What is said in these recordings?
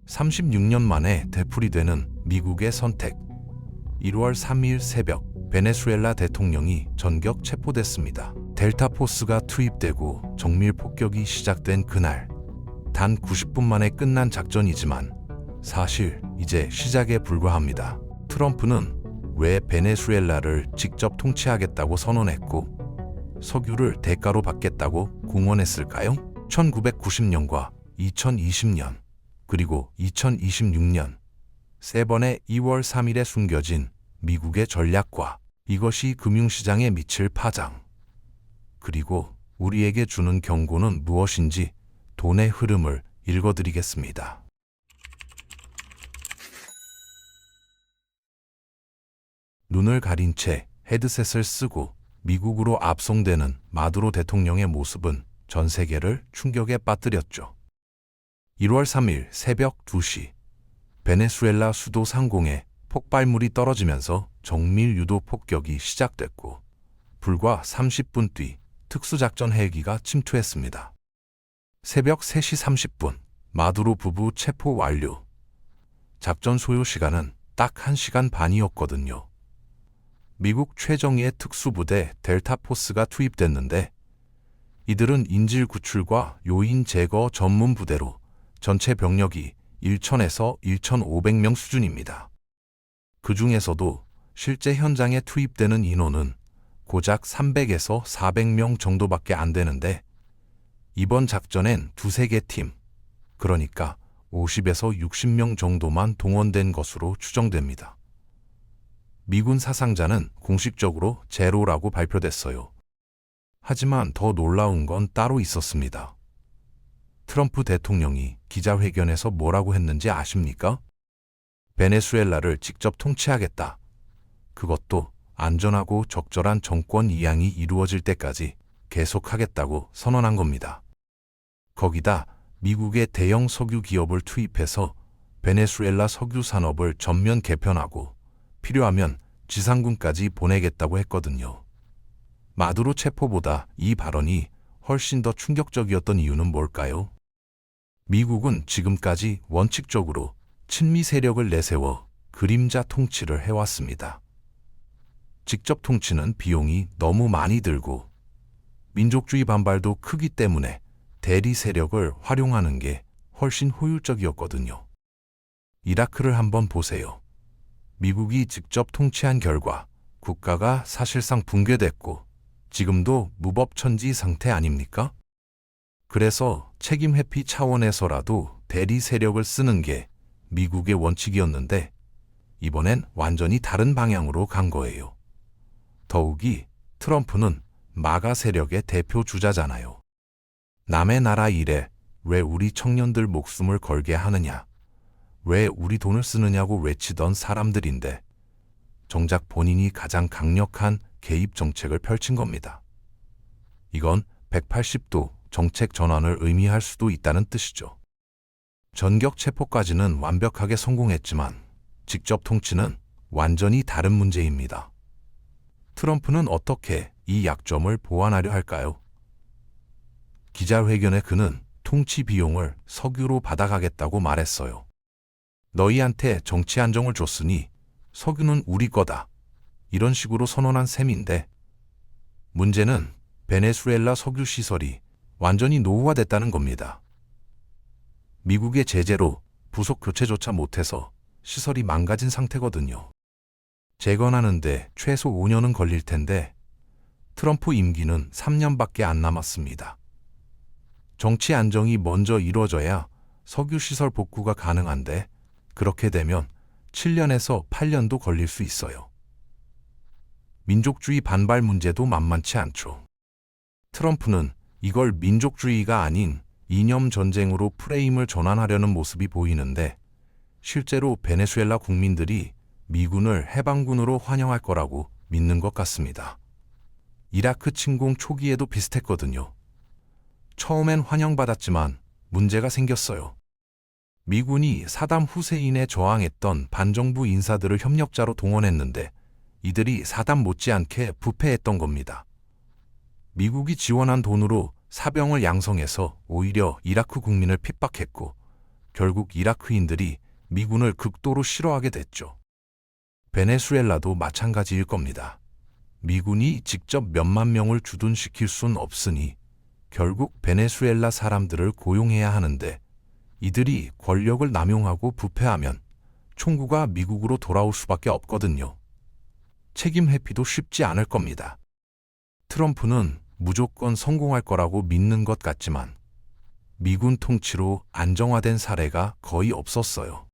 36년 만에 되풀이되는 미국의 선택. 1월 3일 새벽 베네수엘라 대통령이 전격 체포됐습니다. 델타 포스가 투입되고 정밀 폭격이 시작된 그날, 단 90분 만에 끝난 작전이지만 사실 이제 시작에 불과합니다. 트럼프는 왜 베네수엘라를 직접 통치하겠다고 선언했고 석유를 대가로 받겠다고 공언했을까요? 1990년과 2020년 그리고 2026년 세 번의 2월 3일에 숨겨진 미국의 전략과 이것이 금융시장에 미칠 파장, 그리고 우리에게 주는 경고는 무엇인지 돈의 흐름을 읽어드리겠습니다. 눈을 가린 채 헤드셋을 쓰고 미국으로 압송되는 마두로 대통령의 모습은 전 세계를 충격에 빠뜨렸죠. 1월 3일 새벽 2시 베네수엘라 수도 상공에 폭발물이 떨어지면서 정밀 유도 폭격이 시작됐고 불과 30분 뒤 특수작전 헬기가 침투했습니다. 새벽 3시 30분 마두로 부부 체포 완료. 작전 소요 시간은 딱 1시간 반이었거든요. 미국 최정예의 특수부대 델타 포스가 투입됐는데 이들은 인질 구출과 요인 제거 전문 부대로 전체 병력이 1,000에서 1,500명 수준입니다. 그 중에서도 실제 현장에 투입되는 인원은 고작 300에서 400명 정도밖에 안 되는데 이번 작전엔 두세 개 팀, 그러니까 50에서 60명 정도만 동원된 것으로 추정됩니다. 미군 사상자는 공식적으로 제로라고 발표됐어요. 하지만 더 놀라운 건 따로 있었습니다. 트럼프 대통령이 기자회견에서 뭐라고 했는지 아십니까? 베네수엘라를 직접 통치하겠다. 그것도 안전하고 적절한 정권 이양이 이루어질 때까지 계속하겠다고 선언한 겁니다. 거기다 미국의 대형 석유 기업을 투입해서 베네수엘라 석유 산업을 전면 개편하고 필요하면 지상군까지 보내겠다고 했거든요. 마두로 체포보다 이 발언이 훨씬 더 충격적이었던 이유는 뭘까요? 미국은 지금까지 원칙적으로 친미 세력을 내세워 그림자 통치를 해왔습니다. 직접 통치는 비용이 너무 많이 들고 민족주의 반발도 크기 때문에 대리 세력을 활용하는 게 훨씬 효율적이었거든요. 이라크를 한번 보세요. 미국이 직접 통치한 결과 국가가 사실상 붕괴됐고 지금도 무법천지 상태 아닙니까? 그래서 책임 회피 차원에서라도 대리 세력을 쓰는 게 미국의 원칙이었는데 이번엔 완전히 다른 방향으로 간 거예요. 더욱이 트럼프는 마가 세력의 대표 주자잖아요. 남의 나라 일에 왜 우리 청년들 목숨을 걸게 하느냐, 왜 우리 돈을 쓰느냐고 외치던 사람들인데 정작 본인이 가장 강력한 개입 정책을 펼친 겁니다. 이건 180도 정책 전환을 의미할 수도 있다는 뜻이죠. 전격 체포까지는 완벽하게 성공했지만 직접 통치는 완전히 다른 문제입니다. 트럼프는 어떻게 이 약점을 보완하려 할까요? 기자회견에 그는 통치 비용을 석유로 받아가겠다고 말했어요. 너희한테 정치 안정을 줬으니 석유는 우리 거다. 이런 식으로 선언한 셈인데 문제는 베네수엘라 석유 시설이 완전히 노후화됐다는 겁니다. 미국의 제재로 부속 교체조차 못해서 시설이 망가진 상태거든요. 재건하는데 최소 5년은 걸릴 텐데 트럼프 임기는 3년밖에 안 남았습니다. 정치 안정이 먼저 이루어져야 석유 시설 복구가 가능한데 그렇게 되면 7년에서 8년도 걸릴 수 있어요. 민족주의 반발 문제도 만만치 않죠. 트럼프는 이걸 민족주의가 아닌 이념 전쟁으로 프레임을 전환하려는 모습이 보이는데 실제로 베네수엘라 국민들이 미군을 해방군으로 환영할 거라고 믿는 것 같습니다. 이라크 침공 초기에도 비슷했거든요. 처음엔 환영받았지만 문제가 생겼어요. 미군이 사담 후세인에 저항했던 반정부 인사들을 협력자로 동원했는데 이들이 사담 못지않게 부패했던 겁니다. 미국이 지원한 돈으로 사병을 양성해서 오히려 이라크 국민을 핍박했고 결국 이라크인들이 미군을 극도로 싫어하게 됐죠. 베네수엘라도 마찬가지일 겁니다. 미군이 직접 몇만 명을 주둔시킬 순 없으니 결국 베네수엘라 사람들을 고용해야 하는데 이들이 권력을 남용하고 부패하면 총구가 미국으로 돌아올 수밖에 없거든요. 책임 회피도 쉽지 않을 겁니다. 트럼프는 무조건 성공할 거라고 믿는 것 같지만 미군 통치로 안정화된 사례가 거의 없었어요.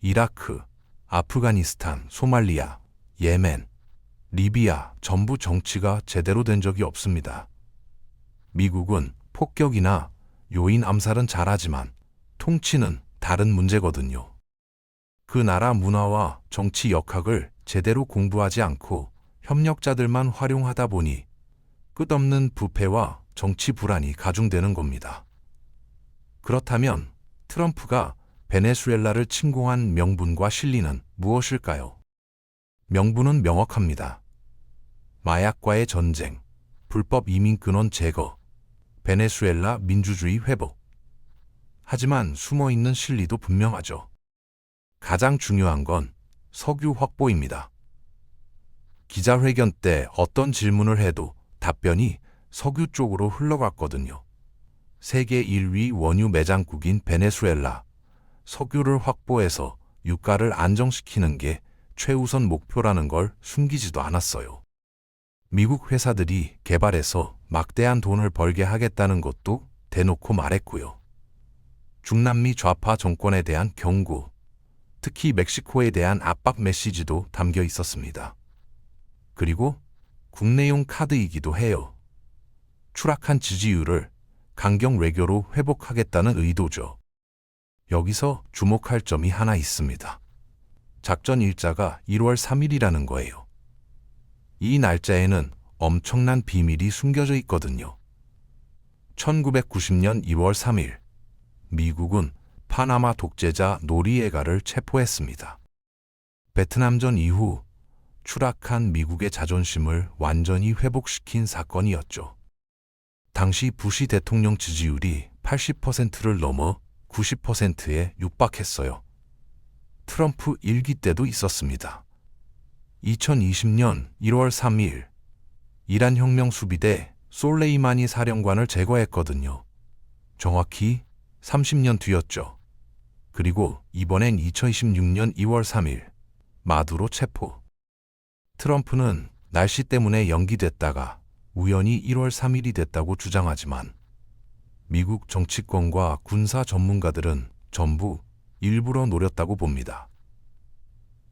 이라크, 아프가니스탄, 소말리아, 예멘, 리비아 전부 정치가 제대로 된 적이 없습니다. 미국은 폭격이나 요인 암살은 잘하지만 통치는 다른 문제거든요. 그 나라 문화와 정치 역학을 제대로 공부하지 않고 협력자들만 활용하다 보니 끝없는 부패와 정치 불안이 가중되는 겁니다. 그렇다면 트럼프가 베네수엘라를 침공한 명분과 실리는 무엇일까요? 명분은 명확합니다. 마약과의 전쟁, 불법 이민 근원 제거, 베네수엘라 민주주의 회복. 하지만 숨어있는 실리도 분명하죠. 가장 중요한 건 석유 확보입니다. 기자회견 때 어떤 질문을 해도 답변이 석유 쪽으로 흘러갔거든요. 세계 1위 원유 매장국인 베네수엘라, 석유를 확보해서 유가를 안정시키는 게 최우선 목표라는 걸 숨기지도 않았어요. 미국 회사들이 개발해서 막대한 돈을 벌게 하겠다는 것도 대놓고 말했고요. 중남미 좌파 정권에 대한 경고, 특히 멕시코에 대한 압박 메시지도 담겨 있었습니다. 그리고 국내용 카드이기도 해요. 추락한 지지율을 강경 외교로 회복하겠다는 의도죠. 여기서 주목할 점이 하나 있습니다. 작전 일자가 1월 3일이라는 거예요. 이 날짜에는 엄청난 비밀이 숨겨져 있거든요. 1990년 2월 3일, 미국은 파나마 독재자 노리에가를 체포했습니다. 베트남전 이후 추락한 미국의 자존심을 완전히 회복시킨 사건이었죠. 당시 부시 대통령 지지율이 80%를 넘어 90%에 육박했어요. 트럼프 1기 때도 있었습니다. 2020년 1월 3일, 이란 혁명 수비대 솔레이마니 사령관을 제거했거든요. 정확히 30년 뒤였죠. 그리고 이번엔 2026년 2월 3일, 마두로 체포. 트럼프는 날씨 때문에 연기됐다가 우연히 1월 3일이 됐다고 주장하지만 미국 정치권과 군사 전문가들은 전부 일부러 노렸다고 봅니다.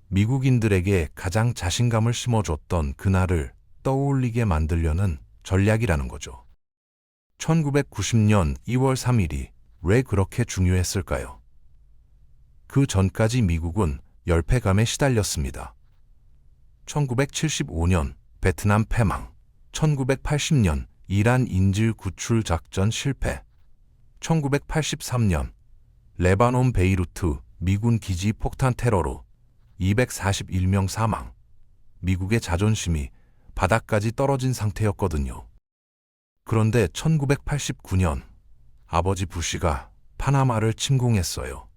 미국인들에게 가장 자신감을 심어줬던 그날을 떠올리게 만들려는 전략이라는 거죠. 1990년 2월 3일이 왜 그렇게 중요했을까요? 그 전까지 미국은 열패감에 시달렸습니다. 1975년 베트남 패망, 1980년 이란 인질 구출 작전 실패, 1983년 레바논 베이루트 미군 기지 폭탄 테러로 241명 사망, 미국의 자존심이 바닥까지 떨어진 상태였거든요. 그런데 1989년 아버지 부시가 파나마를 침공했어요.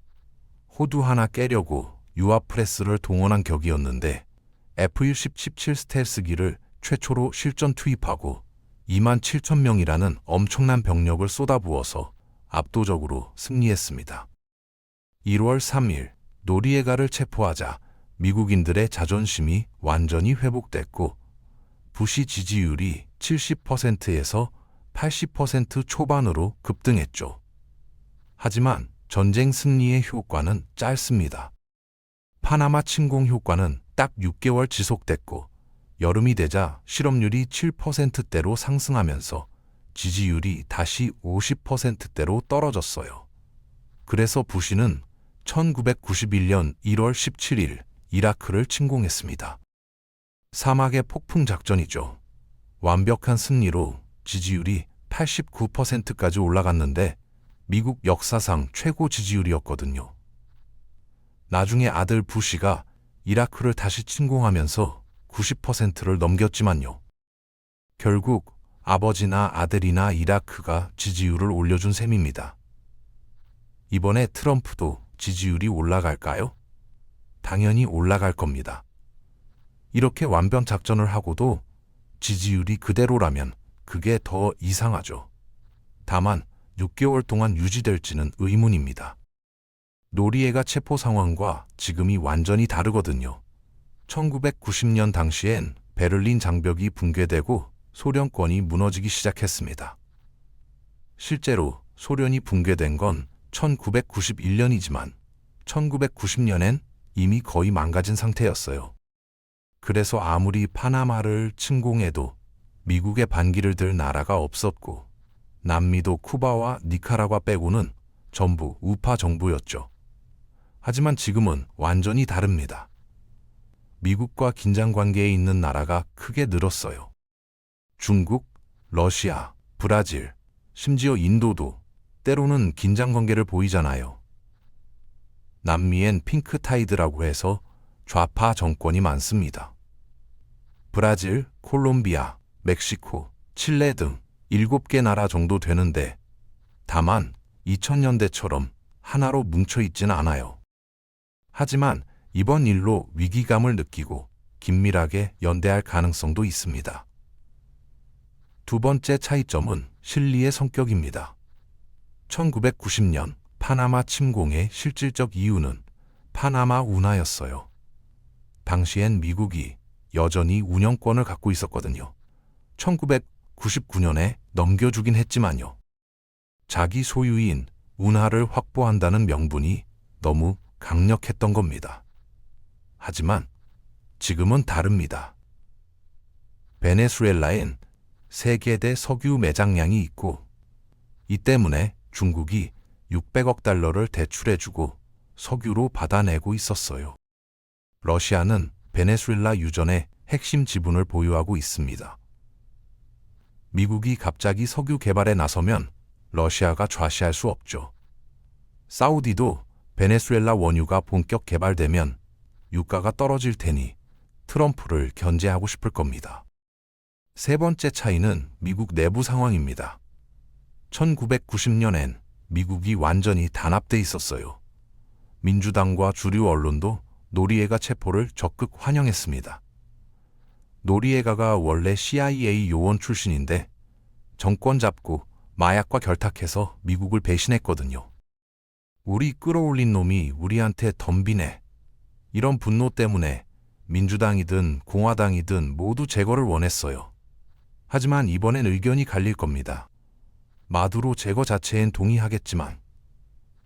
호두 하나 깨려고 유아프레스를 동원한 격이었는데 F-17 스텔스기를 최초로 실전 투입하고 2만 7천 명이라는 엄청난 병력을 쏟아부어서 압도적으로 승리했습니다. 1월 3일 노리에가를 체포하자 미국인들의 자존심이 완전히 회복됐고 부시 지지율이 70%에서 80% 초반으로 급등했죠. 하지만 전쟁 승리의 효과는 짧습니다. 파나마 침공 효과는 딱 6개월 지속됐고 여름이 되자 실업률이 7%대로 상승하면서 지지율이 다시 50%대로 떨어졌어요. 그래서 부시는 1991년 1월 17일 이라크를 침공했습니다. 사막의 폭풍 작전이죠. 완벽한 승리로 지지율이 89%까지 올라갔는데 미국 역사상 최고 지지율이었거든요. 나중에 아들 부시가 이라크를 다시 침공하면서 90%를 넘겼지만요. 결국 아버지나 아들이나 이라크가 지지율을 올려준 셈입니다. 이번에 트럼프도 지지율이 올라갈까요? 당연히 올라갈 겁니다. 이렇게 완변 작전을 하고도 지지율이 그대로라면 그게 더 이상하죠. 다만 6개월 동안 유지될지는 의문입니다. 노리에가 체포 상황과 지금이 완전히 다르거든요. 1990년 당시엔 베를린 장벽이 붕괴되고 소련권이 무너지기 시작했습니다. 실제로 소련이 붕괴된 건 1991년이지만 1990년엔 이미 거의 망가진 상태였어요. 그래서 아무리 파나마를 침공해도 미국의 반기를 들 나라가 없었고 남미도 쿠바와 니카라과 빼고는 전부 우파 정부였죠. 하지만 지금은 완전히 다릅니다. 미국과 긴장 관계에 있는 나라가 크게 늘었어요. 중국, 러시아, 브라질, 심지어 인도도 때로는 긴장 관계를 보이잖아요. 남미엔 핑크타이드라고 해서 좌파 정권이 많습니다. 브라질, 콜롬비아, 멕시코, 칠레 등 7개 나라 정도 되는데 다만 2000년대처럼 하나로 뭉쳐있지는 않아요. 하지만 이번 일로 위기감을 느끼고 긴밀하게 연대할 가능성도 있습니다. 두 번째 차이점은 실리의 성격입니다. 1990년 파나마 침공의 실질적 이유는 파나마 운하였어요. 당시엔 미국이 여전히 운영권을 갖고 있었거든요. 1999년에 넘겨주긴 했지만요. 자기 소유인 운하를 확보한다는 명분이 너무 강력했던 겁니다. 하지만 지금은 다릅니다. 베네수엘라엔 세계대 석유 매장량이 있고 이 때문에 중국이 600억 달러를 대출해주고 석유로 받아내고 있었어요. 러시아는 베네수엘라 유전의 핵심 지분을 보유하고 있습니다. 미국이 갑자기 석유 개발에 나서면 러시아가 좌시할 수 없죠. 사우디도 베네수엘라 원유가 본격 개발되면 유가가 떨어질 테니 트럼프를 견제하고 싶을 겁니다. 세 번째 차이는 미국 내부 상황입니다. 1990년엔 미국이 완전히 단합돼 있었어요. 민주당과 주류 언론도 노리에가 체포를 적극 환영했습니다. 노리에가가 원래 CIA 요원 출신인데 정권 잡고 마약과 결탁해서 미국을 배신했거든요. 우리 끌어올린 놈이 우리한테 덤비네. 이런 분노 때문에 민주당이든 공화당이든 모두 제거를 원했어요. 하지만 이번엔 의견이 갈릴 겁니다. 마두로 제거 자체엔 동의하겠지만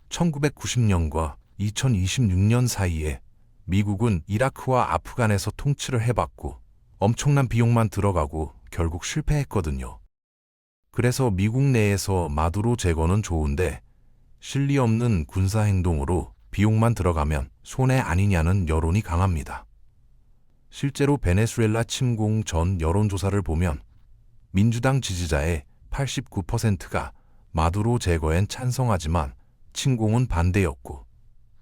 1990년과 2026년 사이에 미국은 이라크와 아프간에서 통치를 해봤고 엄청난 비용만 들어가고 결국 실패했거든요. 그래서 미국 내에서 마두로 제거는 좋은데 실리 없는 군사행동으로 비용만 들어가면 손해 아니냐는 여론이 강합니다. 실제로 베네수엘라 침공 전 여론조사를 보면 민주당 지지자의 89%가 마두로 제거엔 찬성하지만 침공은 반대였고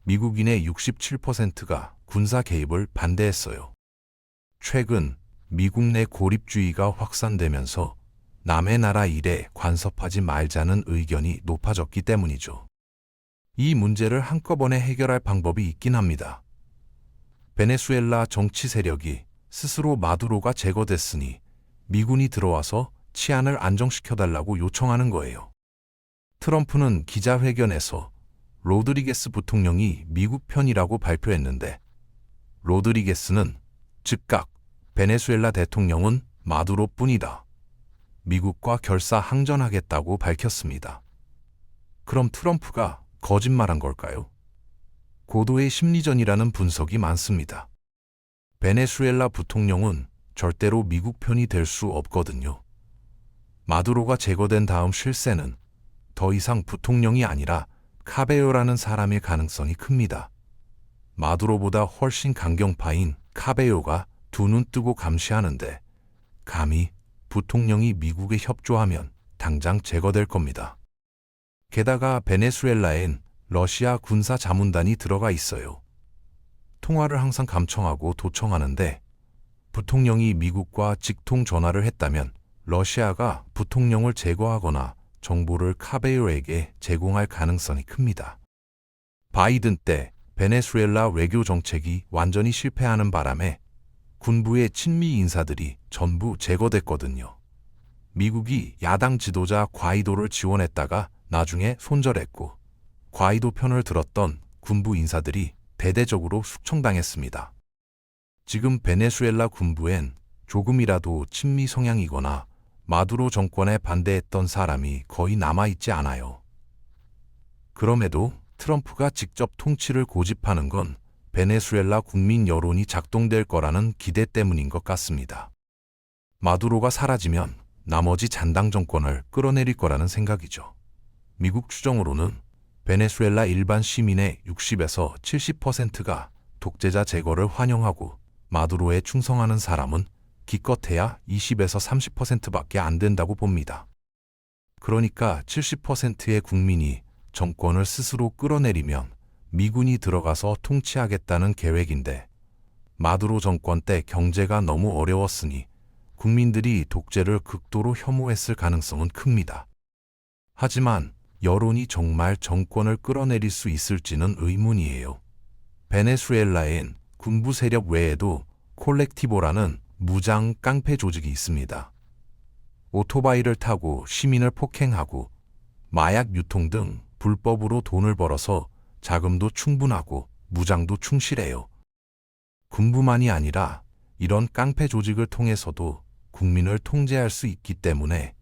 미국인의 67%가 군사 개입을 반대했어요. 최근 미국 내 고립주의가 확산되면서 남의 나라 일에 간섭하지 말자는 의견이 높아졌기 때문이죠. 이 문제를 한꺼번에 해결할 방법이 있긴 합니다. 베네수엘라 정치 세력이 스스로 마두로가 제거됐으니 미군이 들어와서 치안을 안정시켜달라고 요청하는 거예요. 트럼프는 기자회견에서 로드리게스 부통령이 미국 편이라고 발표했는데 로드리게스는 즉각 베네수엘라 대통령은 마두로뿐이다. 미국과 결사항전하겠다고 밝혔습니다. 그럼 트럼프가 거짓말한 걸까요? 고도의 심리전이라는 분석이 많습니다. 베네수엘라 부통령은 절대로 미국 편이 될 수 없거든요. 마두로가 제거된 다음 실세는 더 이상 부통령이 아니라 카베요라는 사람일 가능성이 큽니다. 마두로보다 훨씬 강경파인 카베요가 두 눈 뜨고 감시하는데 감히 부통령이 미국에 협조하면 당장 제거될 겁니다. 게다가 베네수엘라엔 러시아 군사 자문단이 들어가 있어요. 통화를 항상 감청하고 도청하는데 부통령이 미국과 직통 전화를 했다면 러시아가 부통령을 제거하거나 정보를 카베요에게 제공할 가능성이 큽니다. 바이든 때 베네수엘라 외교 정책이 완전히 실패하는 바람에 군부의 친미 인사들이 전부 제거됐거든요. 미국이 야당 지도자 과이도를 지원했다가 나중에 손절했고, 과이도 편을 들었던 군부 인사들이 대대적으로 숙청당했습니다. 지금 베네수엘라 군부엔 조금이라도 친미 성향이거나 마두로 정권에 반대했던 사람이 거의 남아있지 않아요. 그럼에도 트럼프가 직접 통치를 고집하는 건 베네수엘라 국민 여론이 작동될 거라는 기대 때문인 것 같습니다. 마두로가 사라지면 나머지 잔당 정권을 끌어내릴 거라는 생각이죠. 미국 추정으로는 베네수엘라 일반 시민의 60에서 70%가 독재자 제거를 환영하고 마두로에 충성하는 사람은 기껏해야 20에서 30%밖에 안 된다고 봅니다. 그러니까 70%의 국민이 정권을 스스로 끌어내리면 미군이 들어가서 통치하겠다는 계획인데, 마두로 정권 때 경제가 너무 어려웠으니 국민들이 독재를 극도로 혐오했을 가능성은 큽니다. 하지만 여론이 정말 정권을 끌어내릴 수 있을지는 의문이에요. 베네수엘라엔 군부 세력 외에도 콜렉티보라는 무장 깡패 조직이 있습니다. 오토바이를 타고 시민을 폭행하고 마약 유통 등 불법으로 돈을 벌어서 자금도 충분하고 무장도 충실해요. 군부만이 아니라 이런 깡패 조직을 통해서도 국민을 통제할 수 있기 때문에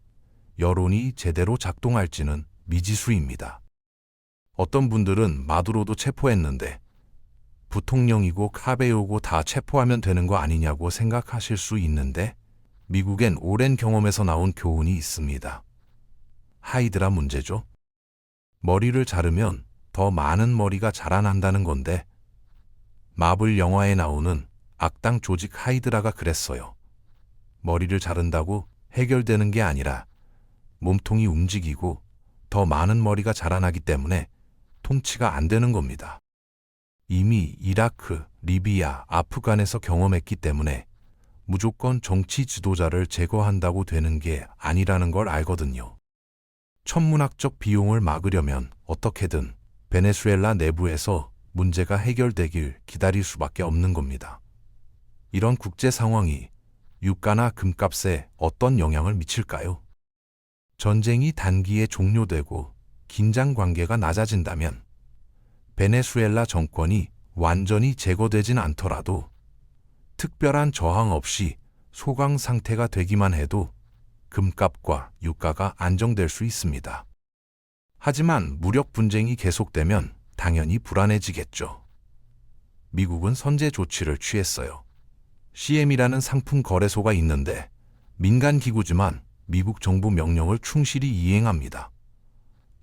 여론이 제대로 작동할지는 미지수입니다. 어떤 분들은 마두로도 체포했는데 부통령이고 카베요고 다 체포하면 되는 거 아니냐고 생각하실 수 있는데, 미국엔 오랜 경험에서 나온 교훈이 있습니다. 하이드라 문제죠. 머리를 자르면 더 많은 머리가 자라난다는 건데, 마블 영화에 나오는 악당 조직 하이드라가 그랬어요. 머리를 자른다고 해결되는 게 아니라 몸통이 움직이고 더 많은 머리가 자라나기 때문에 통치가 안 되는 겁니다. 이미 이라크, 리비아, 아프간에서 경험했기 때문에 무조건 정치 지도자를 제거한다고 되는 게 아니라는 걸 알거든요. 천문학적 비용을 막으려면 어떻게든 베네수엘라 내부에서 문제가 해결되길 기다릴 수밖에 없는 겁니다. 이런 국제 상황이 유가나 금값에 어떤 영향을 미칠까요? 전쟁이 단기에 종료되고 긴장 관계가 낮아진다면 베네수엘라 정권이 완전히 제거되진 않더라도 특별한 저항 없이 소강 상태가 되기만 해도 금값과 유가가 안정될 수 있습니다. 하지만 무력 분쟁이 계속되면 당연히 불안해지겠죠. 미국은 선제 조치를 취했어요. CM이라는 상품 거래소가 있는데 민간 기구지만 미국 정부 명령을 충실히 이행합니다.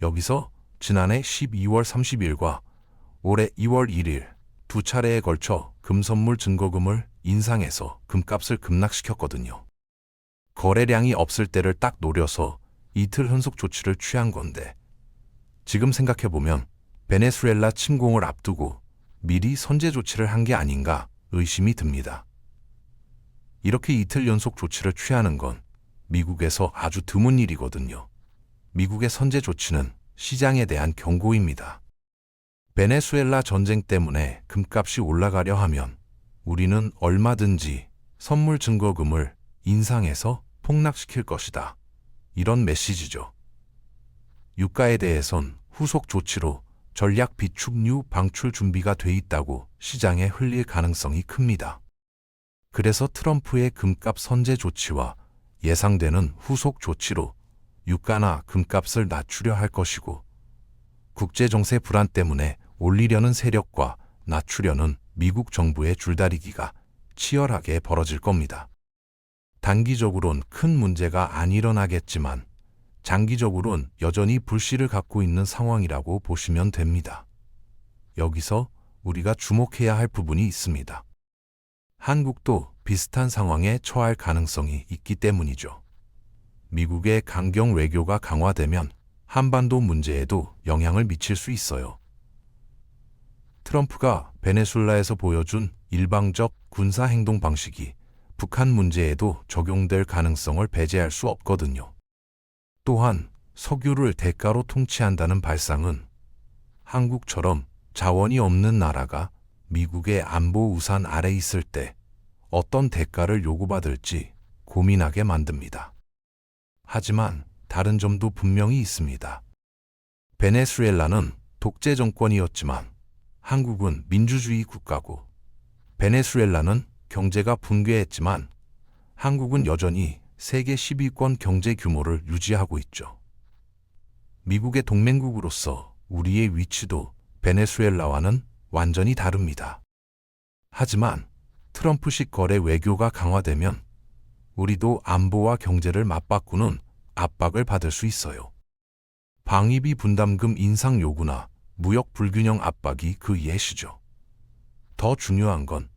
여기서 지난해 12월 30일과 올해 2월 1일 두 차례에 걸쳐 금선물 증거금을 인상해서 금값을 급락시켰거든요. 거래량이 없을 때를 딱 노려서 이틀 연속 조치를 취한 건데, 지금 생각해보면 베네수엘라 침공을 앞두고 미리 선제 조치를 한 게 아닌가 의심이 듭니다. 이렇게 이틀 연속 조치를 취하는 건 미국에서 아주 드문 일이거든요. 미국의 선제 조치는 시장에 대한 경고입니다. 베네수엘라 전쟁 때문에 금값이 올라가려 하면 우리는 얼마든지 선물 증거금을 인상해서 폭락시킬 것이다. 이런 메시지죠. 유가에 대해선 후속 조치로 전략 비축류 방출 준비가 돼 있다고 시장에 흘릴 가능성이 큽니다. 그래서 트럼프의 금값 선제 조치와 예상되는 후속 조치로 유가나 금값을 낮추려 할 것이고, 국제정세 불안 때문에 올리려는 세력과 낮추려는 미국 정부의 줄다리기가 치열하게 벌어질 겁니다. 단기적으론 큰 문제가 안 일어나겠지만 장기적으론 여전히 불씨를 갖고 있는 상황이라고 보시면 됩니다. 여기서 우리가 주목해야 할 부분이 있습니다. 한국도 비슷한 상황에 처할 가능성이 있기 때문이죠. 미국의 강경 외교가 강화되면 한반도 문제에도 영향을 미칠 수 있어요. 트럼프가 베네수엘라에서 보여준 일방적 군사 행동 방식이 북한 문제에도 적용될 가능성을 배제할 수 없거든요. 또한 석유를 대가로 통치한다는 발상은 한국처럼 자원이 없는 나라가 미국의 안보 우산 아래 있을 때 어떤 대가를 요구받을지 고민하게 만듭니다. 하지만 다른 점도 분명히 있습니다. 베네수엘라는 독재 정권이었지만 한국은 민주주의 국가고, 베네수엘라는 경제가 붕괴했지만 한국은 여전히 세계 10위권 경제 규모를 유지하고 있죠. 미국의 동맹국으로서 우리의 위치도 베네수엘라와는 완전히 다릅니다. 하지만 트럼프식 거래 외교가 강화되면 우리도 안보와 경제를 맞바꾸는 압박을 받을 수 있어요. 방위비 분담금 인상 요구나 무역 불균형 압박이 그 예시죠. 더 중요한 건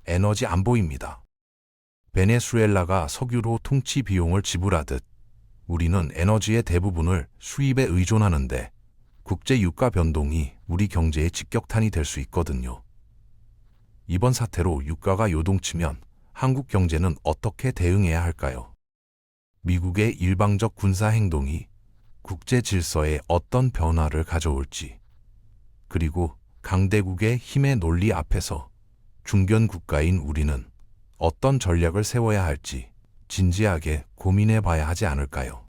에너지 안보입니다. 베네수엘라가 석유로 통치 비용을 지불하듯 우리는 에너지의 대부분을 수입에 의존하는데 국제 유가 변동이 우리 경제에 직격탄이 될 수 있거든요. 이번 사태로 유가가 요동치면 한국 경제는 어떻게 대응해야 할까요? 미국의 일방적 군사 행동이 국제 질서에 어떤 변화를 가져올지, 그리고 강대국의 힘의 논리 앞에서 중견 국가인 우리는 어떤 전략을 세워야 할지 진지하게 고민해 봐야 하지 않을까요?